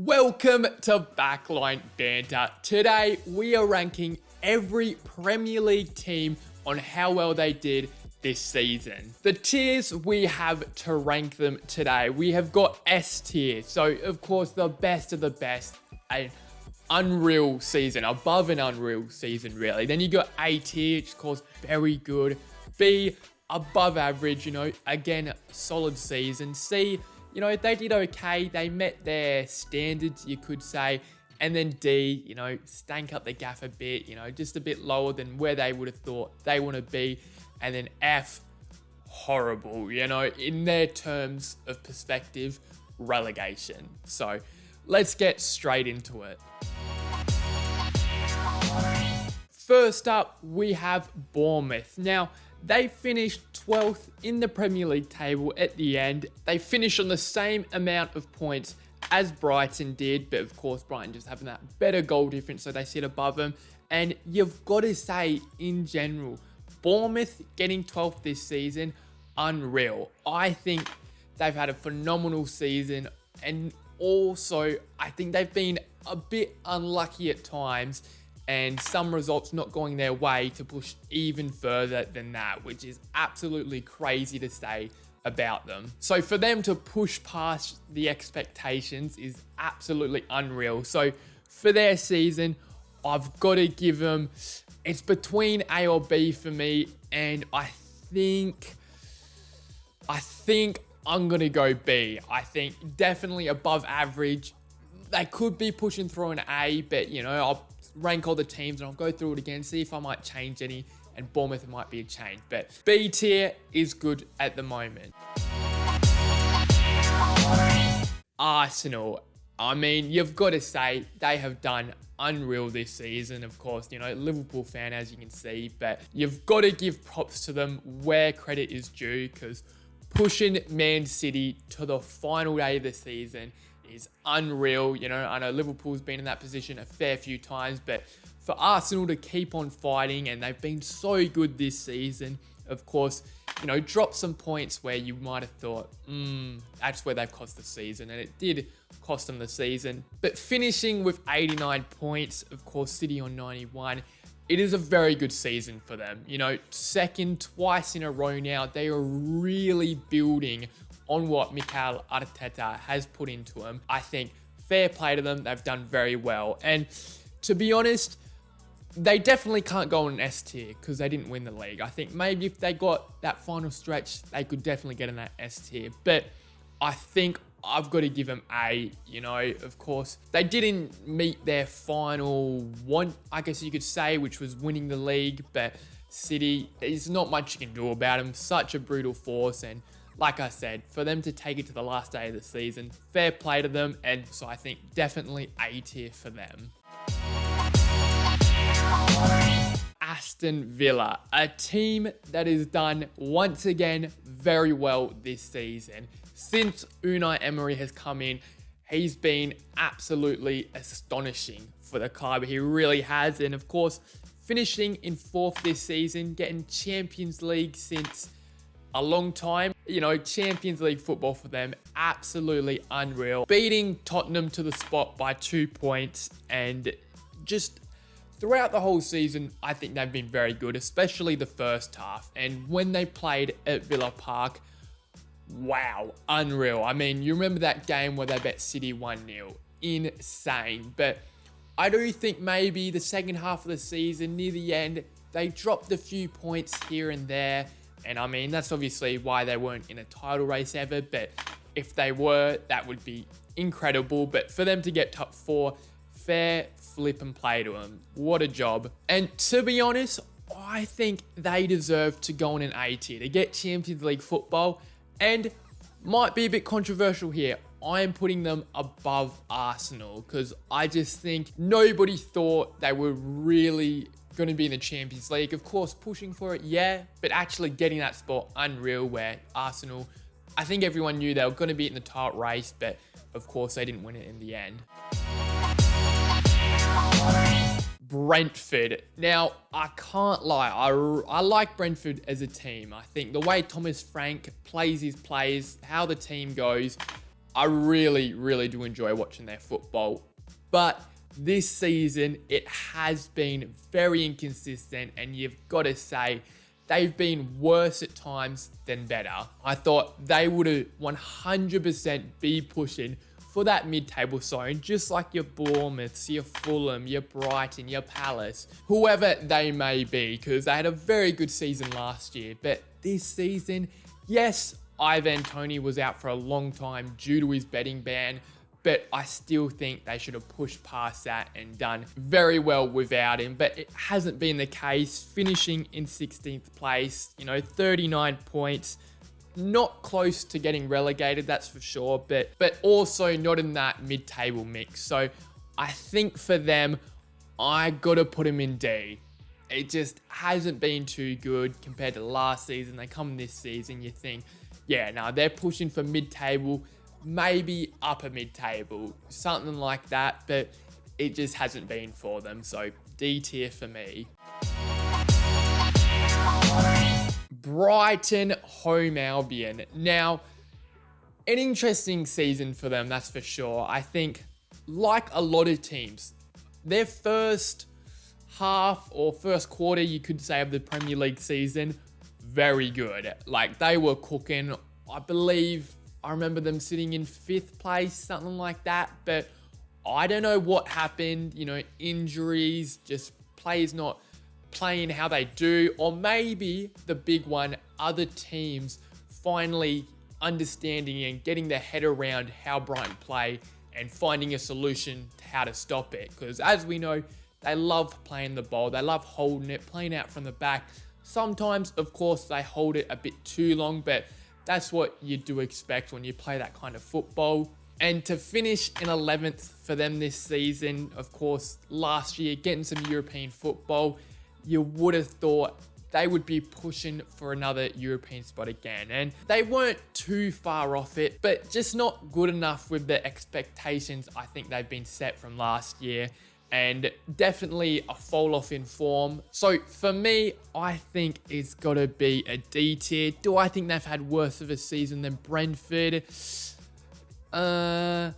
Welcome to Backline Banter. Today we are ranking every Premier League team on how well they did this season. The tiers we have to rank them today. We have got S tier, so of course the best of the best, an unreal season, above an unreal season really. Then you got A tier, which is called very good. B, above average, again, solid season. C, they did okay. They met their standards, you could say. And then D, stank up the gaff a bit, just a bit lower than where they would have thought they want to be. And then F, horrible, in their terms of perspective, relegation. So let's get straight into it. First up, we have Bournemouth. Now, they finished 12th in the Premier League table at the end. They finished on the same amount of points as Brighton did, but of course Brighton just having that better goal difference, so they sit above them. And you've got to say, in general, Bournemouth getting 12th this season, unreal. I think they've had a phenomenal season, and also I think they've been a bit unlucky at times, and some results not going their way to push even further than that, which is absolutely crazy to say about them. So for them to push past the expectations is absolutely unreal. So for their season, I've got to give them, it's between A or B for me, and I think I'm going to go B. I think definitely above average. They could be pushing through an A, but I'll rank all the teams and I'll go through it again, see if I might change any, and Bournemouth might be a change. But B tier is good at the moment. Arsenal. I mean, you've got to say they have done unreal this season. Of course, Liverpool fan, as you can see, but you've got to give props to them where credit is due, because pushing Man City to the final day of the season is unreal. I know Liverpool's been in that position a fair few times, but for Arsenal to keep on fighting, and they've been so good this season, of course, drop some points where you might have thought, that's where they've cost the season, and it did cost them the season. But finishing with 89 points, of course, City on 91, it is a very good season for them. Second twice in a row now. They are really building on what Mikel Arteta has put into them. I think fair play to them. They've done very well. And to be honest, they definitely can't go on an S tier because they didn't win the league. I think maybe if they got that final stretch, they could definitely get in that S tier. But I think I've got to give them A. Of course, they didn't meet their final one, I guess you could say, which was winning the league. But City, there's not much you can do about them. Such a brutal force. And like I said, for them to take it to the last day of the season, fair play to them. And so I think definitely A tier for them. Aston Villa, a team that has done once again very well this season. Since Unai Emery has come in, he's been absolutely astonishing for the club. He really has. And of course, finishing in 4th this season, getting Champions League since a long time. Champions League football for them, absolutely unreal. Beating Tottenham to the spot by 2 points, and just throughout the whole season, I think they've been very good, especially the first half. And when they played at Villa Park, wow, unreal. I mean, you remember that game where they bet City 1-0? Insane. But I do think maybe the second half of the season, near the end, they dropped a few points here and there. And I mean, that's obviously why they weren't in a title race ever. But if they were, that would be incredible. But for them to get top 4, fair flip and play to them. What a job. And to be honest, I think they deserve to go on an A tier to get Champions League football. And might be a bit controversial here, I am putting them above Arsenal because I just think nobody thought they were really going to be in the Champions League. Of course, pushing for it, yeah, but actually getting that spot, unreal, where Arsenal, I think everyone knew they were going to be in the title race, but of course they didn't win it in the end. Brentford. Now, I can't lie. I like Brentford as a team. I think the way Thomas Frank plays his plays, how the team goes, I really, really do enjoy watching their football. But this season, it has been very inconsistent, and you've got to say, they've been worse at times than better. I thought they would have 100% be pushing for that mid-table zone, just like your Bournemouths, your Fulham, your Brighton, your Palace, whoever they may be, because they had a very good season last year. But this season, yes, Ivan Toney was out for a long time due to his betting ban, but I still think they should have pushed past that and done very well without him. But it hasn't been the case, finishing in 16th place, 39 points. Not close to getting relegated, that's for sure, but also not in that mid-table mix. So I think for them, I got to put them in D. It just hasn't been too good compared to last season. They come this season, you think, yeah, no, they're pushing for mid-table, maybe upper mid-table, something like that, but it just hasn't been for them. So D tier for me. Brighton home Albion. Now, an interesting season for them, that's for sure. I think, like a lot of teams, their first half or first quarter, you could say, of the Premier League season, very good. Like, they were cooking. I believe I remember them sitting in 5th place, something like that. But I don't know what happened, injuries, just players not playing how they do, or maybe the big one, other teams finally understanding and getting their head around how Brighton play and finding a solution to how to stop it. Because as we know, they love playing the ball, they love holding it, playing out from the back. Sometimes, of course, they hold it a bit too long, but that's what you do expect when you play that kind of football. And to finish in 11th for them this season, of course, last year, getting some European football, you would have thought they would be pushing for another European spot again. And they weren't too far off it, but just not good enough with the expectations I think they've been set from last year. And definitely a fall off in form. So for me, I think it's got to be a D tier. Do I think they've had worse of a season than Brentford? No,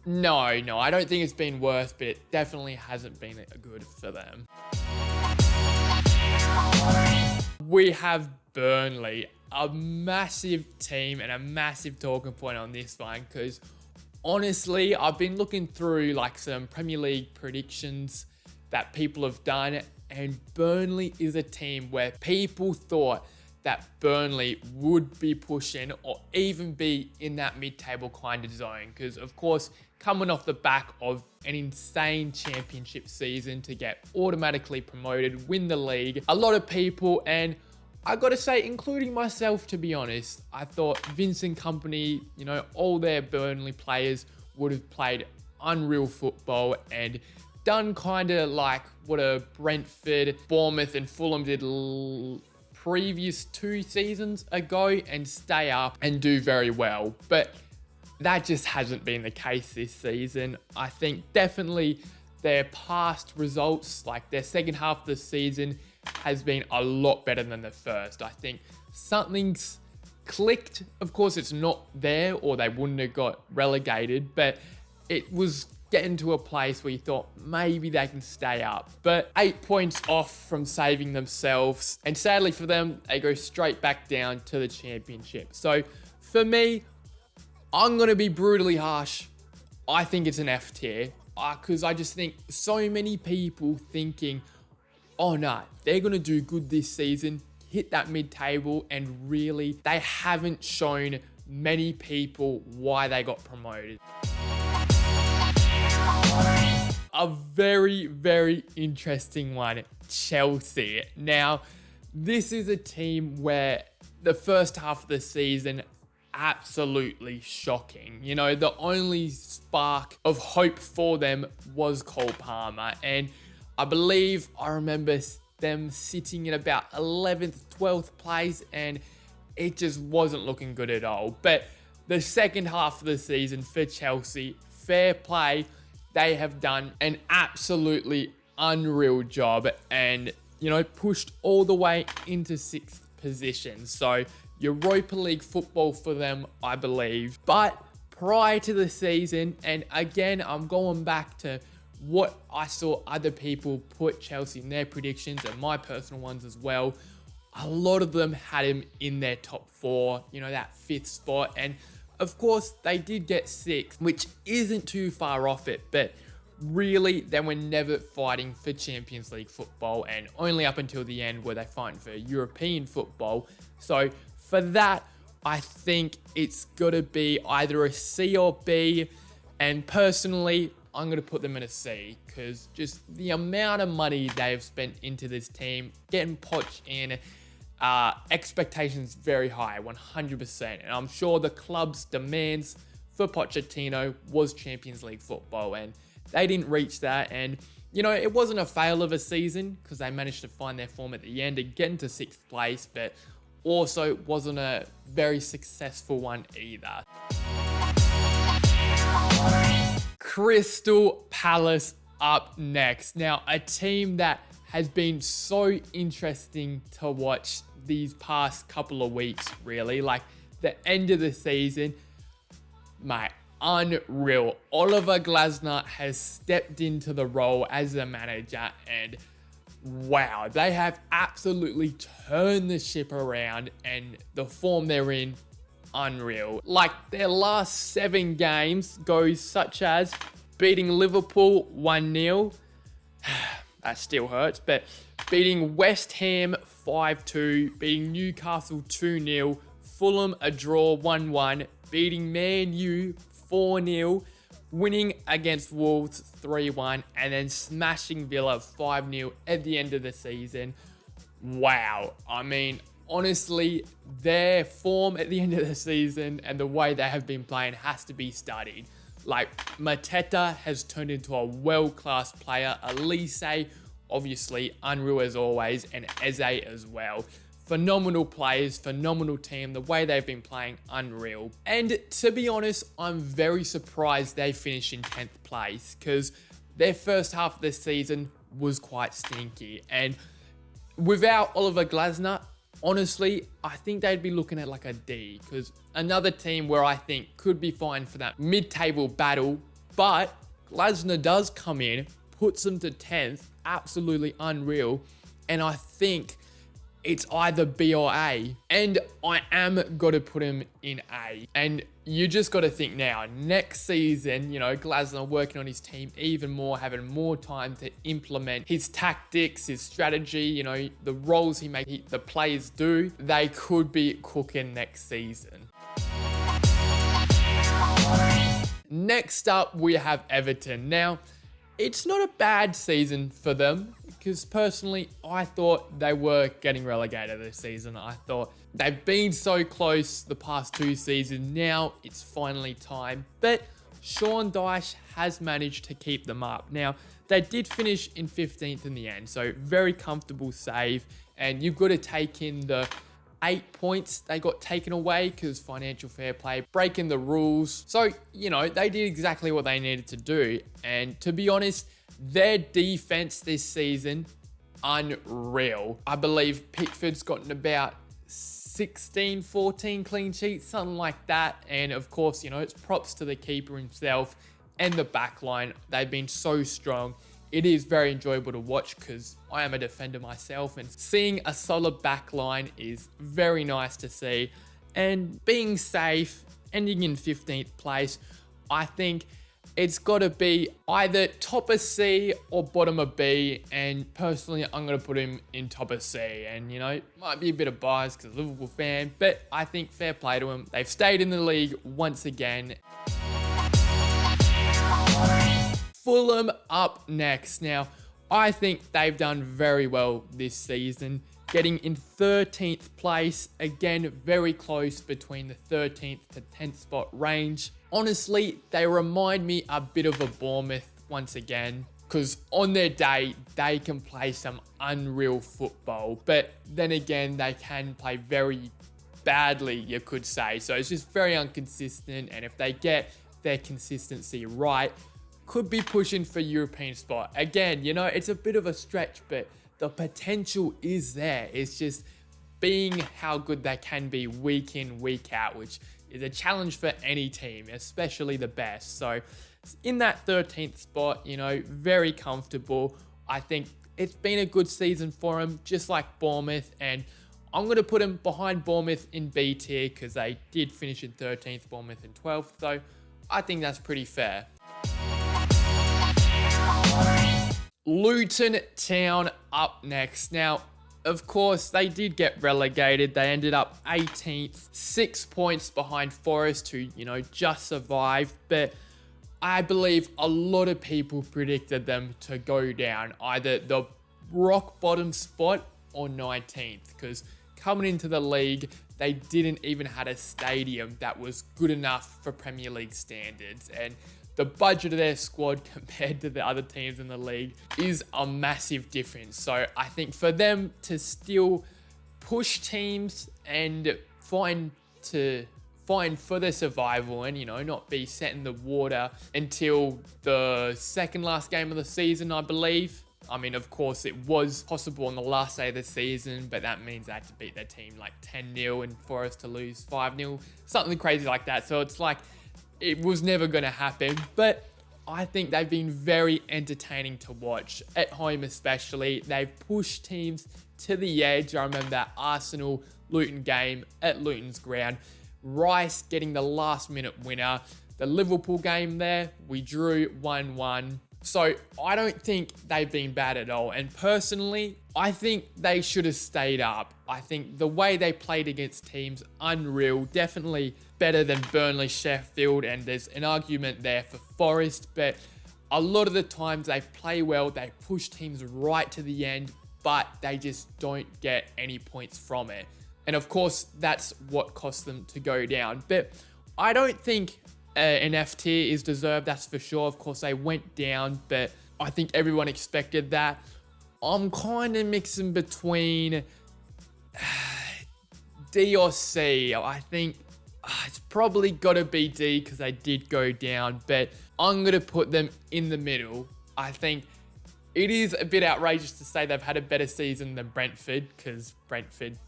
I don't think it's been worse, but it definitely hasn't been good for them. We have Burnley, a massive team and a massive talking point on this one, because honestly, I've been looking through like some Premier League predictions that people have done, and Burnley is a team where people thought that Burnley would be pushing or even be in that mid-table kind of zone. Because of course, coming off the back of an insane championship season to get automatically promoted, win the league, a lot of people, and I gotta say, including myself, to be honest, I thought Vincent Kompany, all their Burnley players would have played unreal football and done kind of like what a Brentford, Bournemouth and Fulham did previous 2 seasons ago and stay up and do very well. But that just hasn't been the case this season. I think definitely their past results, like their second half of the season, has been a lot better than the first. I think something's clicked. Of course, it's not there or they wouldn't have got relegated, but it was getting to a place where you thought maybe they can stay up. But 8 points off from saving themselves. And sadly for them, they go straight back down to the championship. So for me, I'm going to be brutally harsh. I think it's an F tier. Because I just think so many people thinking, oh no, they're going to do good this season, hit that mid-table, and really, they haven't shown many people why they got promoted. A very, very interesting one, Chelsea. Now, this is a team where the first half of the season, absolutely shocking. The only spark of hope for them was Cole Palmer. And I believe I remember them sitting in about 11th, 12th place, and it just wasn't looking good at all. But the second half of the season for Chelsea, fair play, they have done an absolutely unreal job and, pushed all the way into 6th position. So Europa League football for them, I believe. But prior to the season, and again, I'm going back to what I saw other people put Chelsea in their predictions and my personal ones as well. A lot of them had him in their top 4, that 5th spot. And of course, they did get 6th, which isn't too far off it, but really, they were never fighting for Champions League football, and only up until the end were they fighting for European football. So for that, I think it's got to be either a C or B, and personally, I'm going to put them in a C, because just the amount of money they've spent into this team, getting Poch in, expectations very high, 100%. And I'm sure the club's demands for Pochettino was Champions League football, and they didn't reach that. And, it wasn't a fail of a season, because they managed to find their form at the end and get into 6th place, but also wasn't a very successful one either. Crystal Palace up next. Now, a team that has been so interesting to watch these past couple of weeks, really. Like, the end of the season, mate, unreal. Oliver Glasner has stepped into the role as a manager, and wow, they have absolutely turned the ship around, and the form they're in, unreal. Like, their last 7 games goes such as beating Liverpool 1-0. That still hurts, but beating West Ham 5-2, beating Newcastle 2-0, Fulham a draw 1-1, beating Man U 4-0, winning against Wolves 3-1, and then smashing Villa 5-0 at the end of the season. Wow. I mean, honestly, their form at the end of the season and the way they have been playing has to be studied. Like, Mateta has turned into a world-class player. Elise, obviously, unreal as always, and Eze as well. Phenomenal players, phenomenal team. The way they've been playing, unreal. And to be honest, I'm very surprised they finished in 10th place, because their first half of the season was quite stinky. And without Oliver Glasner, honestly, I think they'd be looking at like a D, because another team where I think could be fine for that mid-table battle, but Glasner does come in, puts them to 10th, absolutely unreal, and I think it's either B or A, and I am going to put him in A. And you just got to think now, next season, Glasner working on his team even more, having more time to implement his tactics, his strategy, the roles the players do, they could be cooking next season. Next up, we have Everton. Now, it's not a bad season for them, because personally, I thought they were getting relegated this season. I thought they've been so close the past 2 seasons. Now it's finally time. But Sean Dyche has managed to keep them up. Now, they did finish in 15th in the end, so very comfortable save. And you've got to take in the 8 points they got taken away because financial fair play, breaking the rules. So, they did exactly what they needed to do. And to be honest, their defense this season, unreal. I believe Pickford's gotten about 16, 14 clean sheets, something like that. And of course, it's props to the keeper himself and the back line. They've been so strong. It is very enjoyable to watch because I am a defender myself, and seeing a solid back line is very nice to see. And being safe, ending in 15th place, I think it's got to be either top of C or bottom of B. And personally, I'm going to put him in top of C. And, might be a bit of bias because I'm a Liverpool fan, but I think fair play to him. They've stayed in the league once again. Fulham up next. Now, I think they've done very well this season, getting in 13th place. Again, very close between the 13th to 10th spot range. Honestly, they remind me a bit of a Bournemouth once again, because on their day, they can play some unreal football. But then again, they can play very badly, you could say. So it's just very inconsistent. And if they get their consistency right, could be pushing for European spot. Again, it's a bit of a stretch, but the potential is there. It's just being how good they can be week in, week out, which is a challenge for any team, especially the best. So in that 13th spot, very comfortable. I think it's been a good season for him, just like Bournemouth, and I'm going to put him behind Bournemouth in B tier because they did finish in 13th, Bournemouth in 12th, so I think that's pretty fair. Luton Town up next. Now, of course, they did get relegated. They ended up 18th, 6 points behind Forest, who, just survived, but I believe a lot of people predicted them to go down either the rock bottom spot or 19th, because coming into the league, they didn't even have a stadium that was good enough for Premier League standards. And the budget of their squad compared to the other teams in the league is a massive difference. So I think for them to still push teams and find for their survival and, not be set in the water until the second last game of the season, I believe. I mean, of course, it was possible on the last day of the season, but that means they had to beat their team like 10-0 and for us to lose 5-0, something crazy like that. So it's like, it was never going to happen, but I think they've been very entertaining to watch, at home especially. They've pushed teams to the edge. I remember that Arsenal-Luton game at Luton's ground. Rice getting the last-minute winner. The Liverpool game there, we drew 1-1. So I don't think they've been bad at all. And personally, I think they should have stayed up. I think the way they played against teams, unreal. Definitely better than Burnley, Sheffield, and there's an argument there for Forest. But a lot of the times they play well, they push teams right to the end, but they just don't get any points from it. And of course, that's what cost them to go down. But I don't think an F tier is deserved, that's for sure. Of course, they went down, but I think everyone expected that. I'm kind of mixing between D or C. I think it's probably got to be D because they did go down, but I'm going to put them in the middle. I think it is a bit outrageous to say they've had a better season than Brentford because Brentford,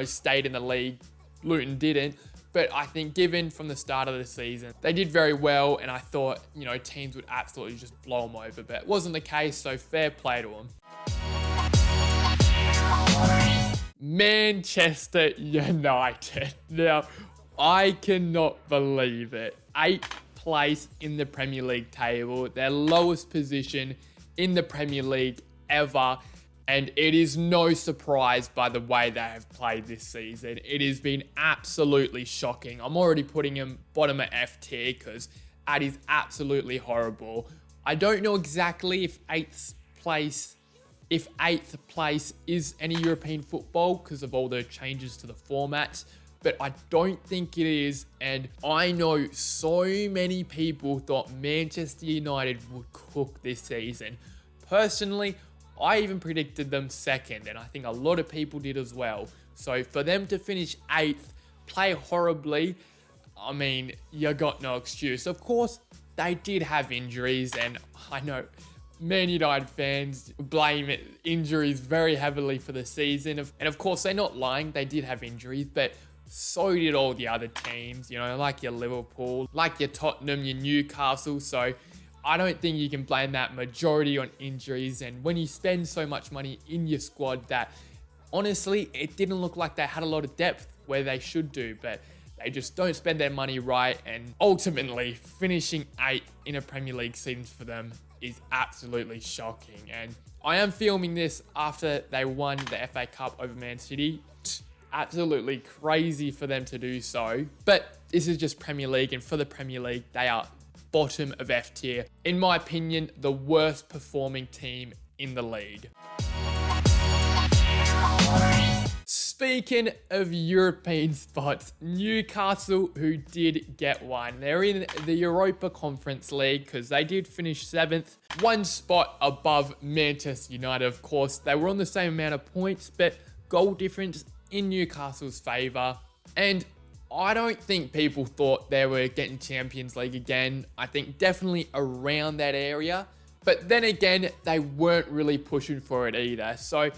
stayed in the league. Luton didn't. But I think given from the start of the season, they did very well. And I thought, teams would absolutely just blow them over. But it wasn't the case, so fair play to them. Manchester United. Now, I cannot believe it. 8th place in the Premier League table. Their lowest position in the Premier League ever. And it is no surprise by the way they have played this season. It has been absolutely shocking. I'm already putting him bottom of F tier because that is absolutely horrible. I don't know exactly if 8th place is any European football because of all the changes to the formats, but I don't think it is. And I know so many people thought Manchester United would cook this season. Personally, I even predicted them second, and I think a lot of people did as well. So for them to finish 8th, play horribly, I mean, you got no excuse. Of course, they did have injuries, and I know Man United fans blame injuries very heavily for the season. And of course, they're not lying. They did have injuries, but so did all the other teams, like your Liverpool, like your Tottenham, your Newcastle. So I don't think you can blame that majority on injuries. And when you spend so much money in your squad that, honestly, it didn't look like they had a lot of depth where they should do, but they just don't spend their money right. And ultimately, finishing 8th in a Premier League season for them is absolutely shocking. And I am filming this after they won the FA Cup over Man City. Absolutely crazy for them to do so. But this is just Premier League, and for the Premier League, they are bottom of F tier. In my opinion, the worst performing team in the league. Speaking of European spots, Newcastle, who did get one. They're in the Europa Conference League because they did finish 7th, one spot above Manchester United, of course. They were on the same amount of points, but goal difference in Newcastle's favour. And I don't think people thought they were getting Champions League again. I think definitely around that area. But then again, they weren't really pushing for it either. So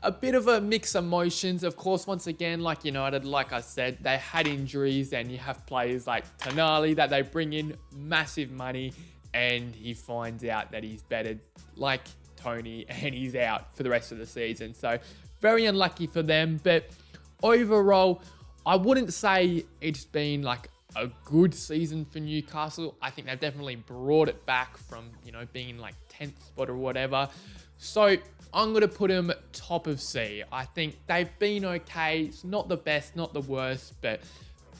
a bit of a mix of emotions. Of course, once again, like United, like I said, they had injuries, and you have players like Tonali that they bring in massive money, and he finds out that he's better like Tony, and he's out for the rest of the season. So very unlucky for them. But overall, I wouldn't say it's been like a good season for Newcastle. I think they've definitely brought it back from, being in like 10th spot or whatever. So I'm going to put them top of C. I think they've been okay. It's not the best, not the worst, but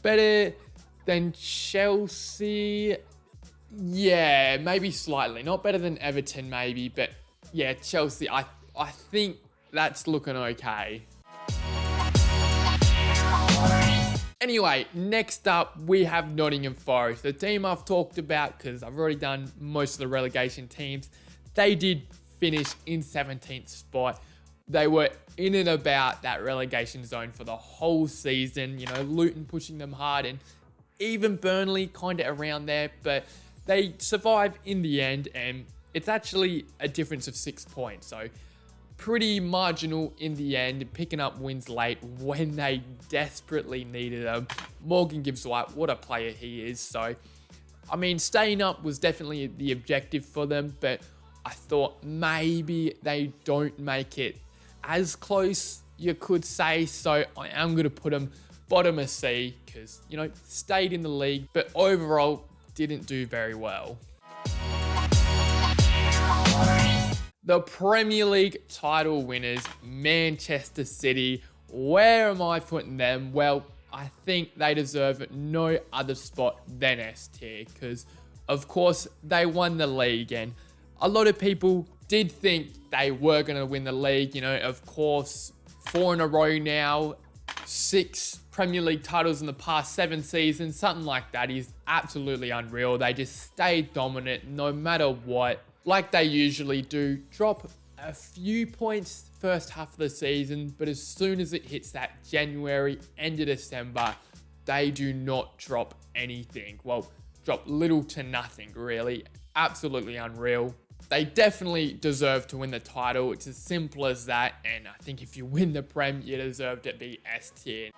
better than Chelsea. Yeah, maybe slightly. Not better than Everton maybe, but yeah, Chelsea, I think that's looking okay. Anyway, next up, we have Nottingham Forest, the team I've talked about because I've already done most of the relegation teams. They did finish in 17th spot. They were in and about that relegation zone for the whole season. Luton pushing them hard, and even Burnley kind of around there, but they survived in the end, and it's actually a difference of 6 points. So pretty marginal in the end, picking up wins late when they desperately needed them. Morgan Gibbs-White, what a player he is. So, I mean, staying up was definitely the objective for them, but I thought maybe they don't make it as close, you could say. So I am going to put them bottom of C because, stayed in the league, but overall didn't do very well. The Premier League title winners, Manchester City. Where am I putting them? Well, I think they deserve no other spot than S tier because, of course, they won the league, and a lot of people did think they were going to win the league. Of course, 4 in a row now, 6 Premier League titles in the past 7 seasons, something like that is absolutely unreal. They just stayed dominant no matter what, like they usually do. Drop a few points first half of the season, but as soon as it hits that January, end of December, they do not drop anything. Well, drop little to nothing, really. Absolutely unreal. They definitely deserve to win the title. It's as simple as that. And I think if you win the Prem, you deserve to be S tier.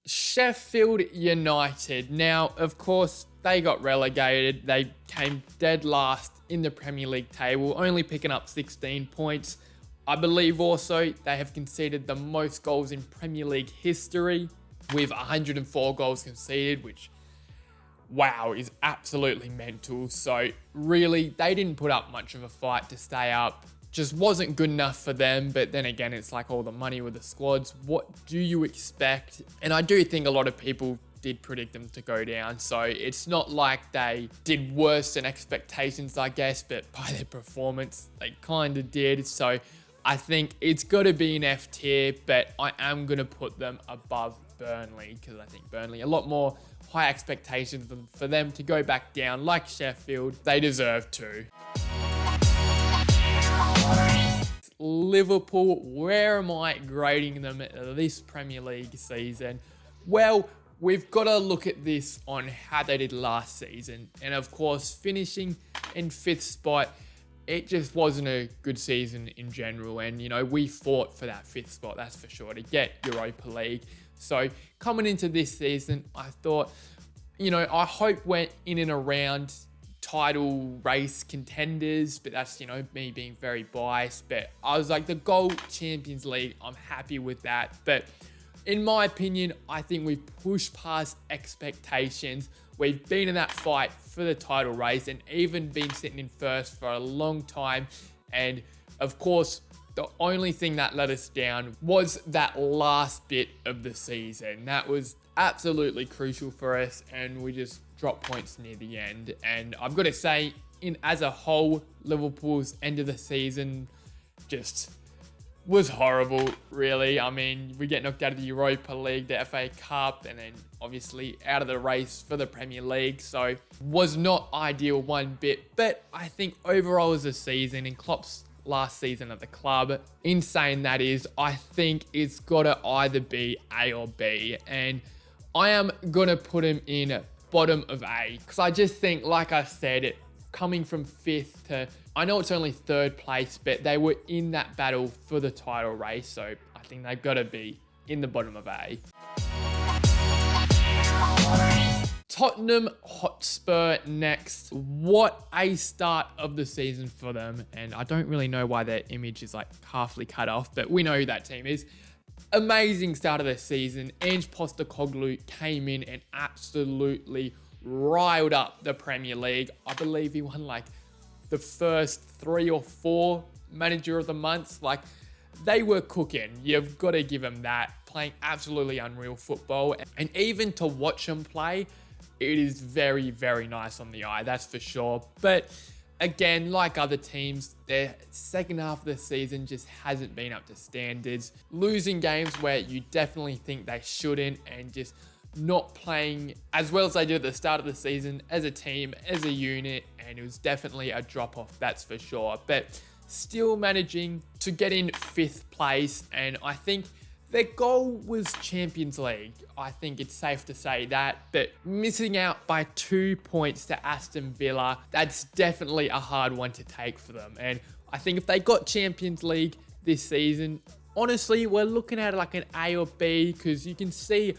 Sheffield United. Now, of course, they got relegated. They came dead last in the Premier League table, only picking up 16 points. I believe also they have conceded the most goals in Premier League history with 104 goals conceded, which, wow, is absolutely mental. So really, they didn't put up much of a fight to stay up. Just wasn't good enough for them. But then again, it's like all the money with the squads. What do you expect? And I do think a lot of people did predict them to go down. So it's not like they did worse than expectations, I guess, but by their performance, they kind of did. So I think it's got to be an F tier, but I am going to put them above Burnley because I think Burnley, a lot more high expectations for them to go back down like Sheffield. They deserve to. Liverpool, where am I grading them this Premier League season? Well, we've got to look at this on how they did last season. And of course, finishing in 5th spot, it just wasn't a good season in general. And, we fought for that 5th spot, that's for sure, to get Europa League. So coming into this season, I thought, I hope we're in and around title race contenders, but that's, me being very biased. But I was like, the Goal Champions League, I'm happy with that. But in my opinion, I think we've pushed past expectations. We've been in that fight for the title race and even been sitting in first for a long time. And of course, the only thing that let us down was that last bit of the season. That was absolutely crucial for us, and we just dropped points near the end. And I've got to say, as a whole, Liverpool's end of the season just was horrible, really. I mean, we get knocked out of the Europa League, the FA Cup, and then obviously out of the race for the Premier League. So was not ideal one bit. But I think overall as a season, in Klopp's last season at the club, insane that is, I think it's got to either be A or B. And I am going to put him in bottom of A because I just think, like I said, coming from 5th to, I know it's only 3rd place, but they were in that battle for the title race. So I think they've got to be in the bottom of A. Tottenham Hotspur next. What a start of the season for them. And I don't really know why their image is like halfly cut off, but we know who that team is. Amazing start of the season. Ange Postecoglou came in and absolutely riled up the Premier League. I believe he won like the first 3 or 4 manager of the months. Like, they were cooking. You've got to give them that. Playing absolutely unreal football. And even to watch them play, it is very, very nice on the eye, that's for sure. But again, like other teams, their second half of the season just hasn't been up to standards. Losing games where you definitely think they shouldn't, and just not playing as well as they did at the start of the season as a team, as a unit, and it was definitely a drop-off, that's for sure. But still managing to get in 5th place, and I think their goal was Champions League. I think it's safe to say that, but missing out by 2 points to Aston Villa, that's definitely a hard one to take for them. And I think if they got Champions League this season, honestly, we're looking at like an A or B, because you can see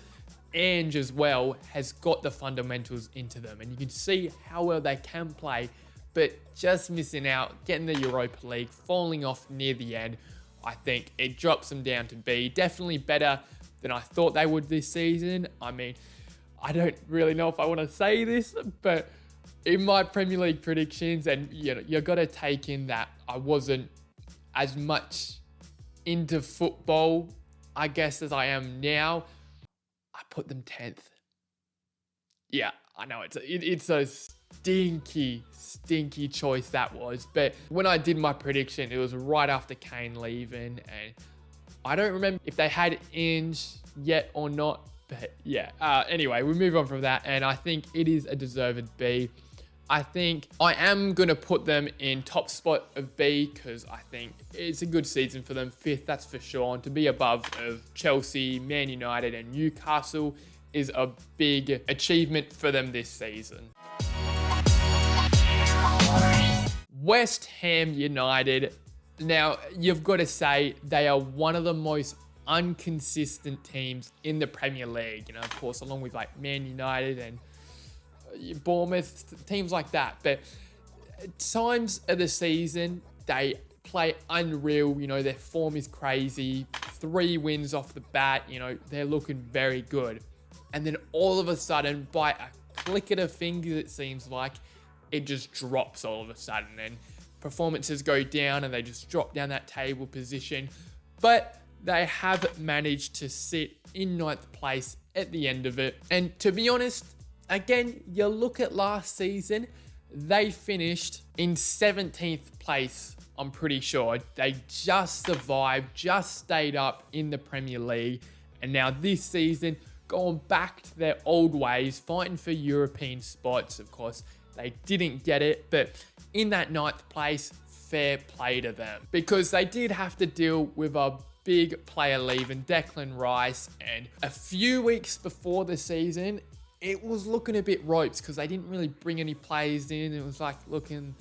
Ange as well has got the fundamentals into them, and you can see how well they can play, but just missing out, getting the Europa League, falling off near the end, I think it drops them down to B. Definitely better than I thought they would this season. I mean, I don't really know if I want to say this, but in my Premier League predictions, and you got to take in that I wasn't as much into football, I guess, as I am now, I put them 10th. Yeah, I know it's a stinky choice that was. But when I did my prediction, it was right after Kane leaving, and I don't remember if they had Inge yet or not. But yeah, anyway, we move on from that, and I think it is a deserved B. I think I am going to put them in top spot of B, because I think it's a good season for them. 5th, that's for sure. And to be above of Chelsea, Man United and Newcastle is a big achievement for them this season. West Ham United. Now, you've got to say they are one of the most inconsistent teams in the Premier League. Of course, along with like Man United and Bournemouth, teams like that. But at times of the season, they play unreal. Their form is crazy. 3 wins off the bat. They're looking very good. And then all of a sudden, by a click of the fingers, it seems like, it just drops all of a sudden. And performances go down and they just drop down that table position. But they have managed to sit in 9th place at the end of it. And to be honest, again, you look at last season, they finished in 17th place, I'm pretty sure. They just survived, just stayed up in the Premier League. And now this season, going back to their old ways, fighting for European spots. Of course, they didn't get it, but in that 9th place, fair play to them. Because they did have to deal with a big player leaving, Declan Rice, and a few weeks before the season, it was looking a bit ropes because they didn't really bring any players in. It was like looking,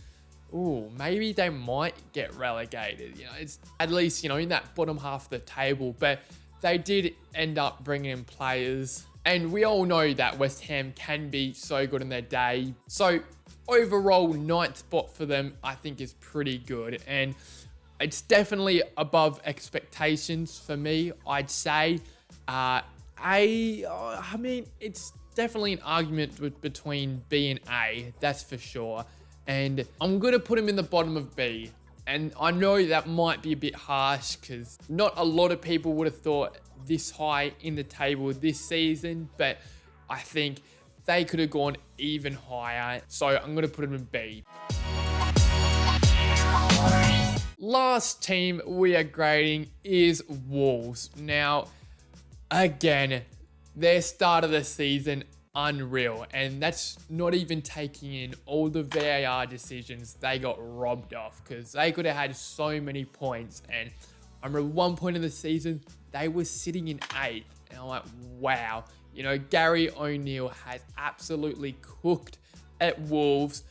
ooh, maybe they might get relegated. It's at least, in that bottom half of the table, but they did end up bringing in players. And we all know that West Ham can be so good in their day. So overall, 9th spot for them, I think, is pretty good. And it's definitely above expectations for me, I'd say. I mean, it's definitely an argument between B and A, that's for sure. And I'm going to put him in the bottom of B. And I know that might be a bit harsh because not a lot of people would have thought this high in the table this season, but I think they could have gone even higher. So I'm going to put him in B. Last team we are grading is Wolves. Now, again, their start of the season, unreal. And that's not even taking in all the VAR decisions they got robbed off, because they could have had so many points. And I remember one point in the season, they were sitting in 8th. And I'm like, wow. Gary O'Neill has absolutely cooked at Wolves.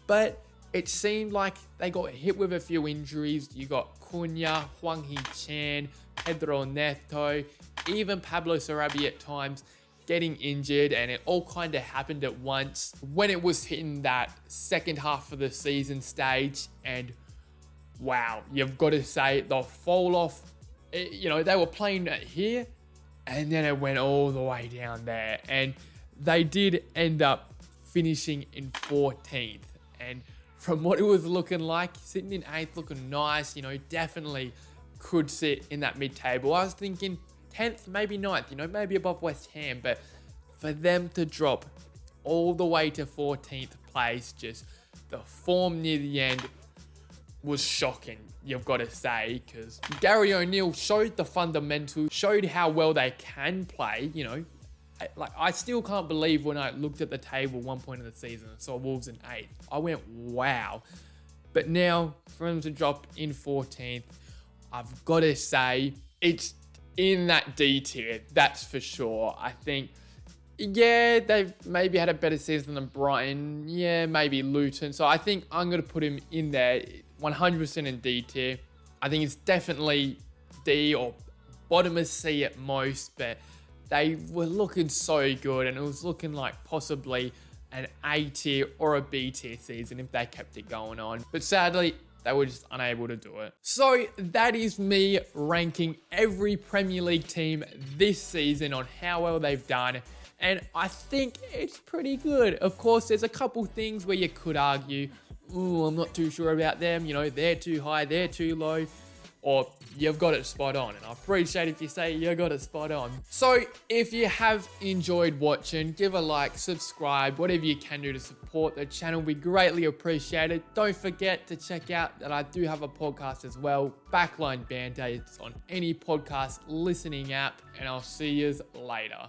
but it seemed like they got hit with a few injuries. You got Cunha, Hwang Hee-chan, Pedro Neto, even Pablo Sarabia at times getting injured, and it all kind of happened at once when it was hitting that second half of the season stage. And wow, you've got to say the fall off, they were playing here and then it went all the way down there, and they did end up finishing in 14th. And from what it was looking like, sitting in 8th, looking nice, definitely could sit in that mid-table. I was thinking 10th, maybe 9th, maybe above West Ham, but for them to drop all the way to 14th place, just the form near the end was shocking, you've got to say, because Gary O'Neill showed the fundamentals, showed how well they can play, I still can't believe when I looked at the table one point of the season and saw Wolves in 8th. I went, wow. But now, for them to drop in 14th, I've got to say, it's in that D tier, that's for sure. I think, yeah, they've maybe had a better season than Brighton. Yeah, maybe Luton. So I think I'm going to put him in there, 100% in D tier. I think it's definitely D or bottom of C at most, but they were looking so good, and it was looking like possibly an A tier or a B tier season if they kept it going on. But sadly, they were just unable to do it. So that is me ranking every Premier League team this season on how well they've done. And I think it's pretty good. Of course, there's a couple things where you could argue, ooh, I'm not too sure about them. They're too high, they're too low. Or you've got it spot on. And I appreciate if you say you got it spot on. So if you have enjoyed watching, give a like, subscribe, whatever you can do to support the channel. We greatly appreciate it. Don't forget to check out that I do have a podcast as well, Backline Banter. It's on any podcast listening app, and I'll see you later.